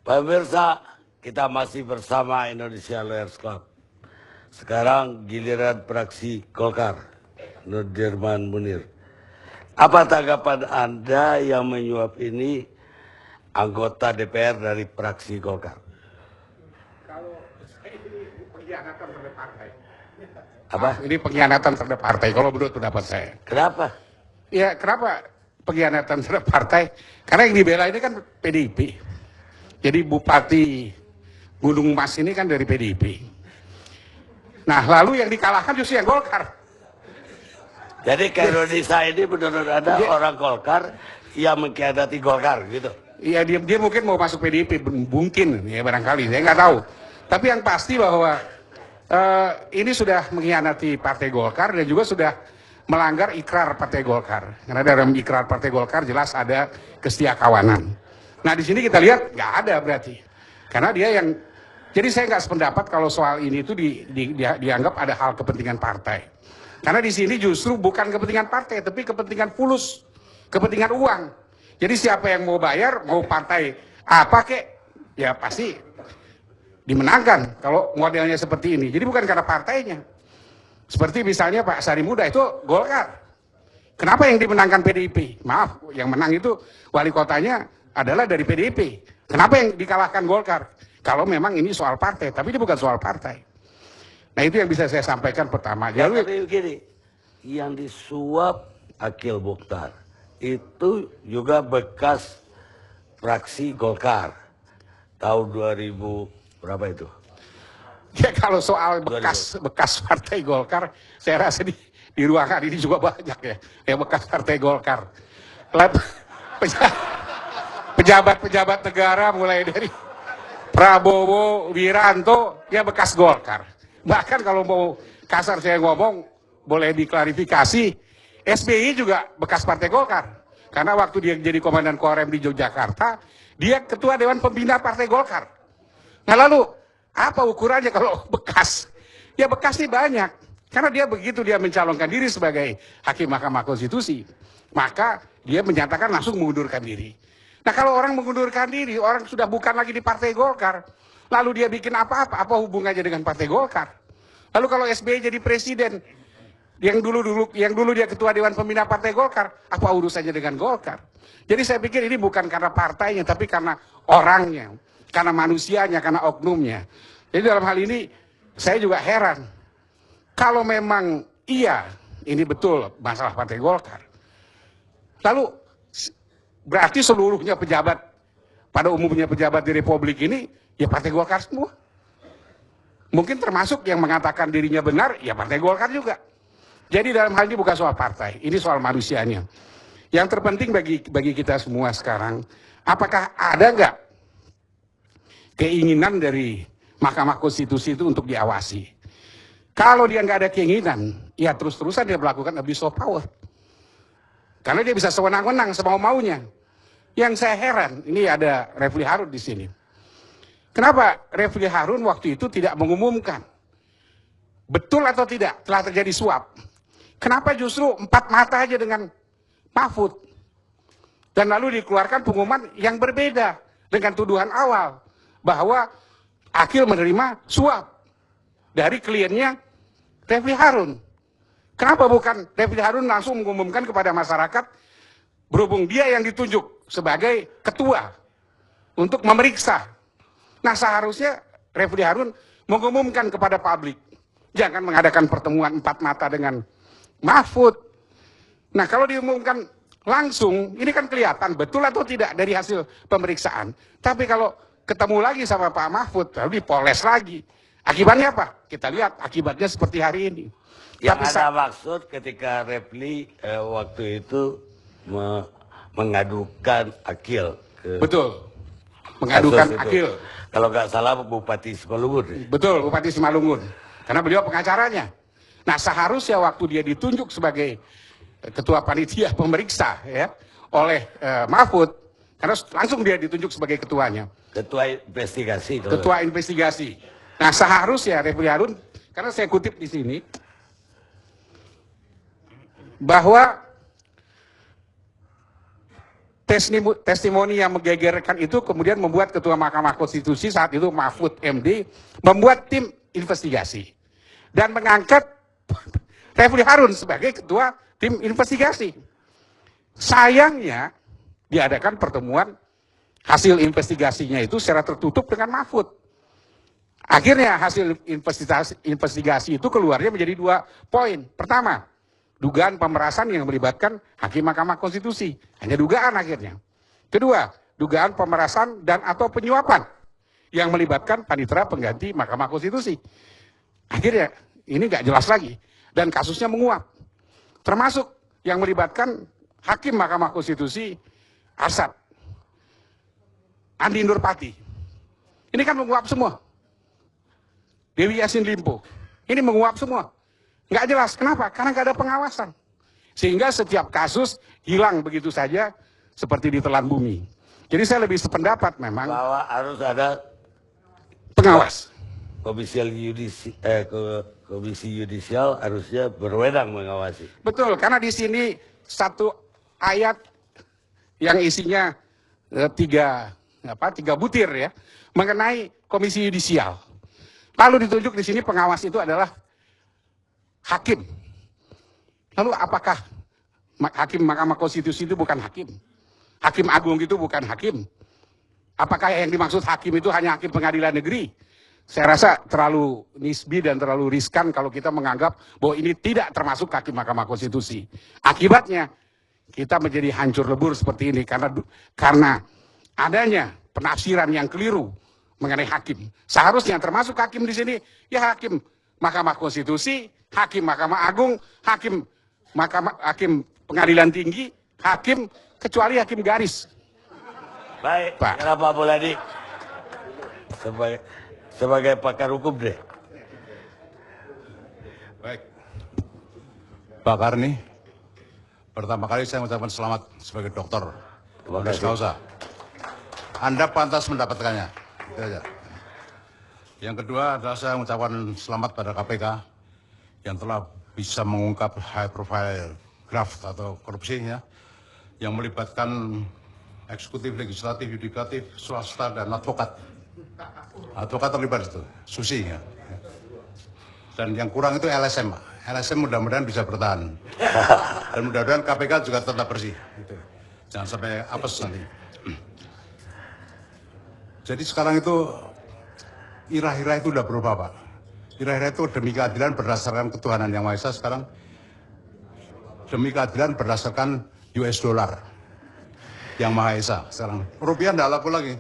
Pemirsa, kita masih bersama Indonesia Lawyers Club. Sekarang giliran fraksi Golkar, Nurdirman Munir. Apa tanggapan Anda yang menyuap ini anggota DPR dari fraksi Golkar? Kalau ini pengkhianatan terhadap partai. Apa? Ini pengkhianatan terhadap partai, kalau menurut pendapat saya. Kenapa? Ya, kenapa pengkhianatan terhadap partai? Karena yang dibela ini kan PDIP. Jadi Bupati Gunung Mas ini kan dari PDIP. Nah, lalu yang dikalahkan justru yang Golkar. Jadi ke Indonesia ini menurut Anda orang Golkar yang mengkhianati Golkar gitu? Iya, dia mungkin mau masuk PDIP, mungkin ya barangkali, saya nggak tahu. Tapi yang pasti bahwa ini sudah mengkhianati Partai Golkar dan juga sudah melanggar ikrar Partai Golkar. Karena dalam ikrar Partai Golkar jelas ada kesetiakawanan. Nah, di sini kita lihat nggak ada berarti. Karena dia yang, jadi saya nggak sependapat kalau soal ini itu dianggap ada hal kepentingan partai. Karena di sini justru bukan kepentingan partai, tapi kepentingan fulus, kepentingan uang. Jadi siapa yang mau bayar, mau partai apa kek, ya pasti dimenangkan kalau modelnya seperti ini. Jadi bukan karena partainya. Seperti misalnya Pak Sari Muda itu Golkar. Kenapa yang dimenangkan PDIP? Maaf, yang menang itu wali kotanya adalah dari PDIP. Kenapa yang dikalahkan Golkar? Kalau memang ini soal partai, tapi ini bukan soal partai. Nah, itu yang bisa saya sampaikan pertama. Ya, tapi begini, yang disuap Akil Mukhtar itu juga bekas fraksi Golkar tahun 2000 berapa itu? Ya, kalau soal bekas partai Golkar, saya rasa di ruangan ini juga banyak ya, yang bekas partai Golkar. Pejabat-pejabat negara mulai dari Prabowo, Wiranto, ya bekas Golkar. Bahkan kalau mau kasar saya ngomong, boleh diklarifikasi, SBY juga bekas partai Golkar. Karena waktu dia jadi komandan Korem di Yogyakarta, dia ketua Dewan Pembina Partai Golkar. Nah, lalu apa ukurannya kalau bekas? Ya bekas nih banyak. Karena dia begitu dia mencalonkan diri sebagai hakim Mahkamah Konstitusi, maka dia menyatakan langsung mengundurkan diri. Nah, kalau orang mengundurkan diri, orang sudah bukan lagi di Partai Golkar, lalu dia bikin apa hubungannya dengan Partai Golkar? Lalu kalau SBY jadi presiden, yang dulu dia ketua Dewan Pembina Partai Golkar, apa urusannya dengan Golkar? Jadi saya pikir ini bukan karena partainya, tapi karena orangnya, karena manusianya, karena oknumnya. Jadi dalam hal ini saya juga heran. Kalau memang iya, ini betul masalah Partai Golkar, lalu berarti seluruhnya pejabat, pada umumnya pejabat di Republik ini, ya Partai Golkar semua. Mungkin termasuk yang mengatakan dirinya benar, ya Partai Golkar juga. Jadi dalam hal ini bukan soal partai, ini soal manusianya. Yang terpenting bagi kita semua sekarang, apakah ada nggak keinginan dari Mahkamah Konstitusi itu untuk diawasi? Kalau dia nggak ada keinginan, ya terus-terusan dia melakukan abuse of power. Karena dia bisa sewenang-wenang, semau-maunya. Yang saya heran, ini ada Refli Harun di sini. Kenapa Refli Harun waktu itu tidak mengumumkan? Betul atau tidak telah terjadi suap? Kenapa justru 4 mata aja dengan Mahfud? Dan lalu dikeluarkan pengumuman yang berbeda dengan tuduhan awal. Bahwa Akil menerima suap dari kliennya Refli Harun. Kenapa bukan Refli Harun langsung mengumumkan kepada masyarakat, berhubung dia yang ditunjuk sebagai ketua untuk memeriksa. Nah, seharusnya Refli Harun mengumumkan kepada publik. Jangan mengadakan pertemuan 4 mata dengan Mahfud. Nah, kalau diumumkan langsung, ini kan kelihatan betul atau tidak dari hasil pemeriksaan. Tapi kalau ketemu lagi sama Pak Mahfud, lalu dipoles lagi. Akibatnya apa? Kita lihat akibatnya seperti hari ini. Yang Anda maksud ketika Refli waktu itu mengadukan Akil ke betul, mengadukan Akil. Kalau nggak salah Bupati Simalungun. Betul, Bupati Simalungun. Karena beliau pengacaranya. Nah, seharusnya waktu dia ditunjuk sebagai ketua panitia pemeriksa ya oleh Mahfud, karena langsung dia ditunjuk sebagai ketuanya. Ketua investigasi. Ketua investigasi. Nah, seharusnya Refli Harun, karena saya kutip di sini, bahwa testimoni yang menggegerkan itu kemudian membuat Ketua Mahkamah Konstitusi saat itu Mahfud MD membuat tim investigasi dan mengangkat Refli Harun sebagai Ketua tim investigasi. Sayangnya diadakan pertemuan hasil investigasinya itu secara tertutup dengan Mahfud. Akhirnya hasil investigasi itu keluarnya menjadi 2 poin. Pertama, dugaan pemerasan yang melibatkan Hakim Mahkamah Konstitusi. Hanya dugaan akhirnya. Kedua, dugaan pemerasan dan atau penyuapan yang melibatkan panitera pengganti Mahkamah Konstitusi. Akhirnya ini nggak jelas lagi dan kasusnya menguap. Termasuk yang melibatkan Hakim Mahkamah Konstitusi Arsad, Andi Nurpati. Ini kan menguap semua. Dewi Yassin Limpo. Ini menguap semua. Nggak jelas. Kenapa? Karena nggak ada pengawasan. Sehingga setiap kasus hilang begitu saja seperti ditelan bumi. Jadi saya lebih sependapat memang bahwa harus ada pengawas. Komisi yudisial harusnya berwenang mengawasi. Betul, karena di sini satu ayat yang isinya 3 butir ya, mengenai komisi yudisial. Lalu ditunjuk di sini pengawas itu adalah hakim. Lalu apakah Hakim Mahkamah Konstitusi itu bukan hakim? Hakim Agung itu bukan hakim? Apakah yang dimaksud hakim itu hanya hakim pengadilan negeri? Saya rasa terlalu nisbi dan terlalu riskan kalau kita menganggap bahwa ini tidak termasuk Hakim Mahkamah Konstitusi. Akibatnya kita menjadi hancur lebur seperti ini karena adanya penafsiran yang keliru mengenai hakim. Seharusnya termasuk hakim di sini ya Hakim Mahkamah Konstitusi, Hakim Mahkamah Agung, Hakim Pengadilan Tinggi, hakim kecuali hakim garis. Baik, Pak. kenapa boleh di sebagai pakar hukum deh. Baik, Pak Karni, pertama kali saya mengucapkan selamat sebagai dokter. Terima kasih. Nggak usah. Anda pantas mendapatkannya. Itu aja. Yang kedua adalah saya mengucapkan selamat pada KPK yang telah bisa mengungkap high profile graft atau korupsinya yang melibatkan eksekutif, legislatif, yudikatif, swasta, dan advokat. Advokat terlibat itu, Susi ya. Dan yang kurang itu LSM, Pak. LSM mudah-mudahan bisa bertahan. Dan mudah-mudahan KPK juga tetap bersih. Gitu. Jangan sampai apes nanti. Jadi sekarang itu ira-ira itu udah berubah, Pak. Ira-ira itu demi keadilan berdasarkan ketuhanan yang Maha Esa, sekarang demi keadilan berdasarkan US dollar yang Maha Esa. Sekarang rupiah tidak laku lagi.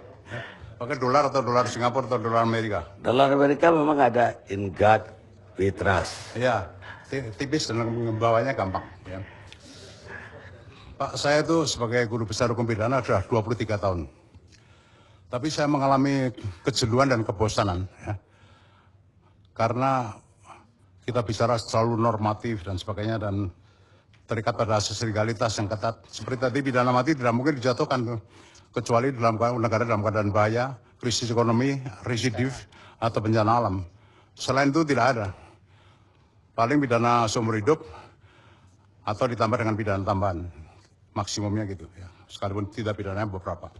Pakai dolar atau dolar Singapura atau dolar Amerika. Dolar Amerika memang ada in God we trust. Ya, tipis dan membawanya gampang. Ya. Pak, saya itu sebagai guru besar hukum pidana sudah 23 tahun. Tapi saya mengalami kejenuhan dan kebosanan. Ya. Karena kita bicara selalu normatif dan sebagainya dan terikat pada asas legalitas yang ketat. Seperti tadi pidana mati tidak mungkin dijatuhkan kecuali dalam negara dalam keadaan bahaya, krisis ekonomi, residif, atau bencana alam. Selain itu tidak ada. Paling pidana seumur hidup atau ditambah dengan pidana tambahan. Maksimumnya gitu ya. Sekalipun tidak pidananya beberapa.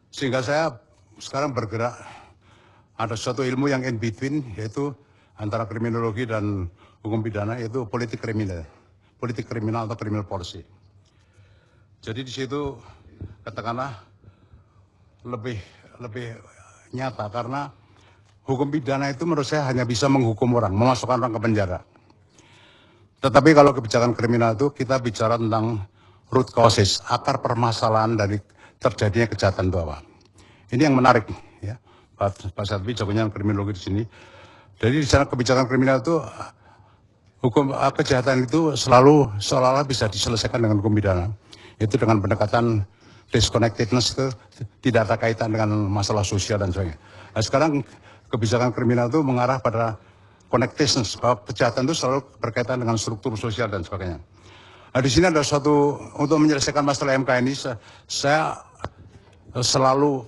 Sehingga saya sekarang bergerak ada suatu ilmu yang in between, yaitu antara kriminologi dan hukum pidana, yaitu politik kriminal. Politik kriminal atau criminal policy. Jadi di situ katakanlah lebih nyata karena hukum pidana itu menurut saya hanya bisa menghukum orang, memasukkan orang ke penjara. Tetapi kalau kebijakan kriminal itu kita bicara tentang root causes, akar permasalahan dari terjadinya kejahatan itu apa. Ini yang menarik ya. Pak Satwi jagonya kriminologi di sini. Jadi di sana kebijakan kriminal itu hukum kejahatan itu selalu seolah-olah bisa diselesaikan dengan hukum pidana. Itu dengan pendekatan disconnectedness, itu tidak ada kaitan dengan masalah sosial dan sebagainya. Nah, sekarang kebijakan kriminal itu mengarah pada connectedness, bahwa kejahatan itu selalu berkaitan dengan struktur sosial dan sebagainya. Nah, di sini ada suatu, untuk menyelesaikan masalah MK ini, saya selalu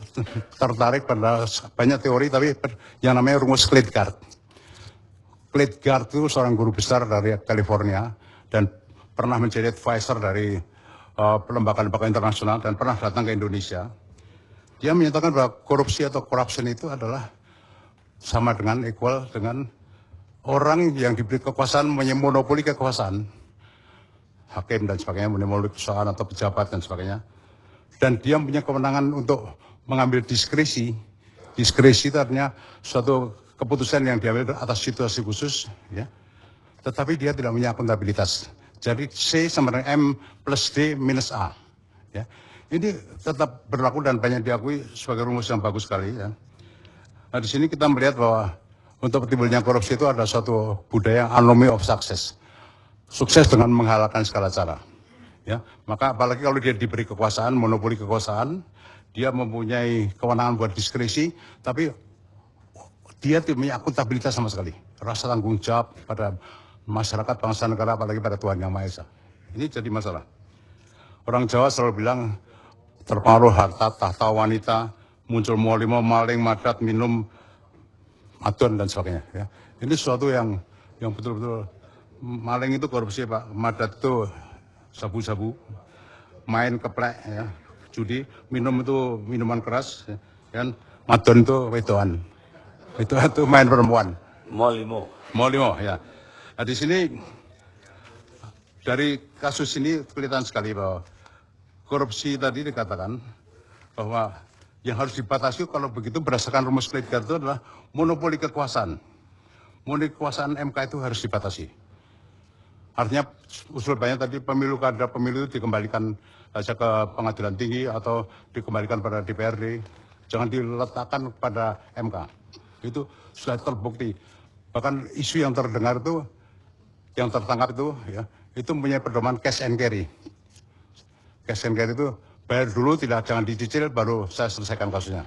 tertarik pada banyak teori, tapi yang namanya rumus Klitgard. Klitgard itu seorang guru besar dari California dan pernah menjadi advisor dari lembaga-lembaga internasional dan pernah datang ke Indonesia. Dia menyatakan bahwa korupsi atau corruption itu adalah sama dengan equal dengan orang yang diberi kekuasaan monopoli kekuasaan, hakim dan sebagainya, monopoli kekuasaan atau pejabat dan sebagainya. Dan dia punya kewenangan untuk mengambil diskresi. Diskresi itu artinya suatu keputusan yang diambil atas situasi khusus, ya. Tetapi dia tidak punya akuntabilitas. Jadi C sama dengan M plus D minus A. Ya. Ini tetap berlaku dan banyak diakui sebagai rumus yang bagus sekali. Ya. Nah, di sini kita melihat bahwa untuk timbulnya korupsi itu ada suatu budaya anomy of success. Sukses dengan menghalalkan segala cara. Ya. Maka apalagi kalau dia diberi kekuasaan, monopoli kekuasaan, dia mempunyai kewenangan buat diskresi, tapi dia tidak punya akuntabilitas sama sekali. Rasa tanggung jawab pada masyarakat, bangsa, negara, apalagi pada Tuhan Yang Maha Esa. Ini jadi masalah. Orang Jawa selalu bilang, terpengaruh harta, tahta, wanita, muncul molimo, maling, madat, minum, adon, dan sebagainya. Ya. Ini sesuatu yang betul-betul, maling itu korupsi, Pak. Madat itu sabu-sabu, main keplek, ya. Judi, minum itu minuman keras, ya. Dan madon itu wedoan. Itu main perempuan. Molimo. Molimo, ya. Nah, di sini dari kasus ini kelihatan sekali bahwa korupsi tadi dikatakan bahwa yang harus dibatasi kalau begitu berdasarkan rumus Klitgard itu adalah monopoli kekuasaan. Monopoli kekuasaan MK itu harus dibatasi. Artinya usul banyak tadi pemilu kada pemilu itu dikembalikan saja ke pengadilan tinggi atau dikembalikan pada DPRD, jangan diletakkan pada MK. Itu sudah terbukti. Bahkan isu yang terdengar itu, yang tertangkap itu, ya, itu mempunyai pedoman cash and carry. Cash and carry itu bayar dulu, jangan dicicil, baru saya selesaikan kasusnya.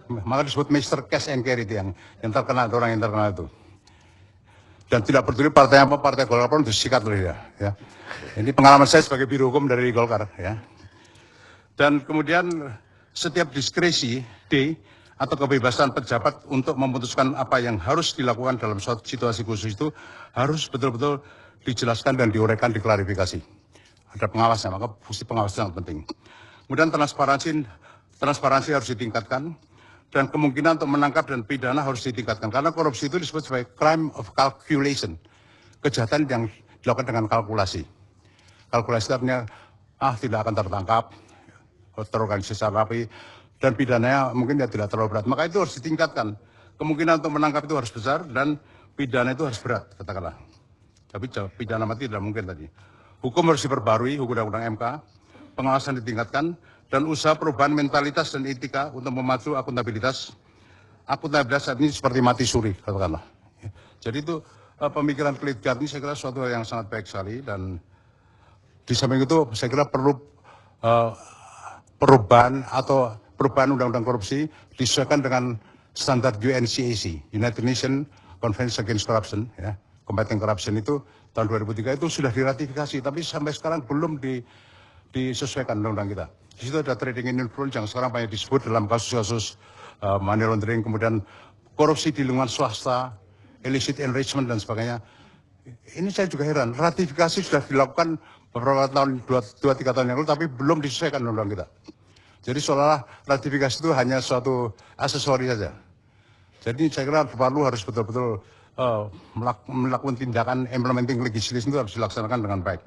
Maka disebut Mr. Cash and Carry itu yang terkenal, orang yang terkenal itu. Dan tidak peduli partai apa, partai Golkar pun disikat oleh dia. Ya. Ini pengalaman saya sebagai biro hukum dari Golkar. Ya. Dan kemudian setiap diskresi D atau kebebasan pejabat untuk memutuskan apa yang harus dilakukan dalam suatu situasi khusus itu harus betul-betul dijelaskan dan diuraikan, diklarifikasi. Ada pengawasnya, maka fungsi pengawas sangat penting. Kemudian transparansi harus ditingkatkan, dan kemungkinan untuk menangkap dan pidana harus ditingkatkan. Karena korupsi itu disebut sebagai crime of calculation, kejahatan yang dilakukan dengan kalkulasi. Kalkulasi artinya, tidak akan tertangkap, terorganisasi secara rapi, dan pidananya mungkin tidak terlalu berat. Maka itu harus ditingkatkan. Kemungkinan untuk menangkap itu harus besar, dan pidana itu harus berat, katakanlah. Tapi pidana mati tidak mungkin tadi. Hukum harus diperbarui, undang-undang MK, pengawasan ditingkatkan, dan usaha perubahan mentalitas dan etika untuk memacu akuntabilitas. Akuntabilitas saat ini seperti mati suri, katakanlah. Jadi itu pemikiran Klitgard ini saya kira suatu yang sangat baik sekali, dan di samping itu saya kira perlu perubahan undang-undang korupsi disesuaikan dengan standar UNCAC, United Nations Convention Against Corruption, ya. Combating Corruption itu tahun 2003 itu sudah diratifikasi, tapi sampai sekarang belum disesuaikan undang-undang kita. Di situ ada trading in influence yang sekarang banyak disebut dalam kasus-kasus money laundering, kemudian korupsi di lingkungan swasta, illicit enrichment dan sebagainya. Ini saya juga heran, ratifikasi sudah dilakukan beberapa tahun, 2-3 tahun yang lalu, tapi belum disesuaikan undang-undang kita. Jadi seolah ratifikasi itu hanya suatu aksesori saja. Jadi saya kira perlu harus betul-betul melakukan tindakan implementing legislation itu harus dilaksanakan dengan baik.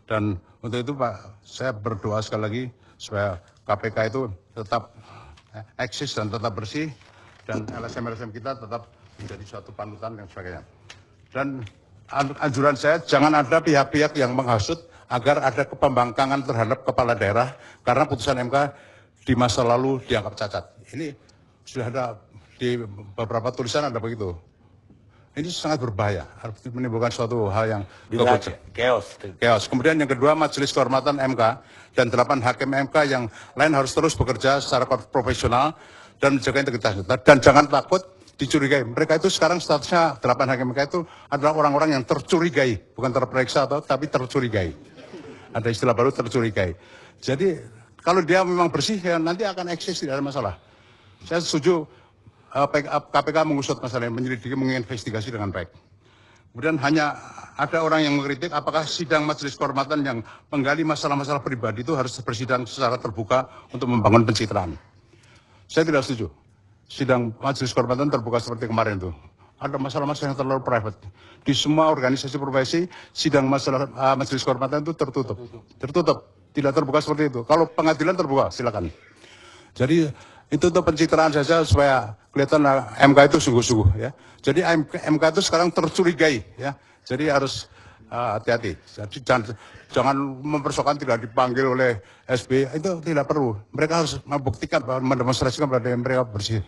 Dan untuk itu Pak, saya berdoa sekali lagi supaya KPK itu tetap eksis dan tetap bersih, dan LSM-LSM kita tetap menjadi suatu panutan dan sebagainya. Dan anjuran saya, jangan ada pihak-pihak yang menghasut agar ada kepembangkangan terhadap kepala daerah karena putusan MK di masa lalu dianggap cacat. Ini sudah ada di beberapa tulisan ada begitu. Ini sangat berbahaya, menimbulkan suatu hal yang chaos. Kemudian yang kedua, Majelis Kehormatan MK dan 8 hakim MK yang lain harus terus bekerja secara profesional dan menjaga integritas. Dan jangan takut dicurigai. Mereka itu sekarang statusnya 8 hakim MK itu adalah orang-orang yang tercurigai, bukan terperiksa tapi tercurigai. Ada istilah baru, tercurigai. Jadi kalau dia memang bersih, ya nanti akan eksis, tidak ada masalah. Saya setuju KPK mengusut masalah yang menyelidiki, menginvestigasi dengan baik. Kemudian hanya ada orang yang mengkritik apakah sidang majelis kehormatan yang menggali masalah-masalah pribadi itu harus bersidang secara terbuka untuk membangun pencitraan. Saya tidak setuju. Sidang majelis kehormatan terbuka seperti kemarin itu. Ada masalah-masalah yang terlalu private. Di semua organisasi profesi, sidang masalah majelis kehormatan itu tertutup. Tertutup, tidak terbuka seperti itu. Kalau pengadilan terbuka, silakan. Jadi itu untuk pencitraan saja supaya kelihatan MK itu sungguh-sungguh ya. Jadi MK itu sekarang tercurigai ya. Jadi harus hati-hati. Jadi jangan mempersoalkan tidak dipanggil oleh SBY, itu tidak perlu. Mereka harus membuktikan bahwa mendemonstrasikan bahwa mereka bersih.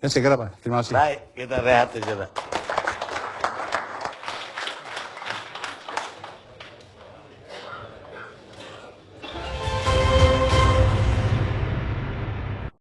Ya saya kira Pak, terima kasih. Baik, kita rehat saja Pak.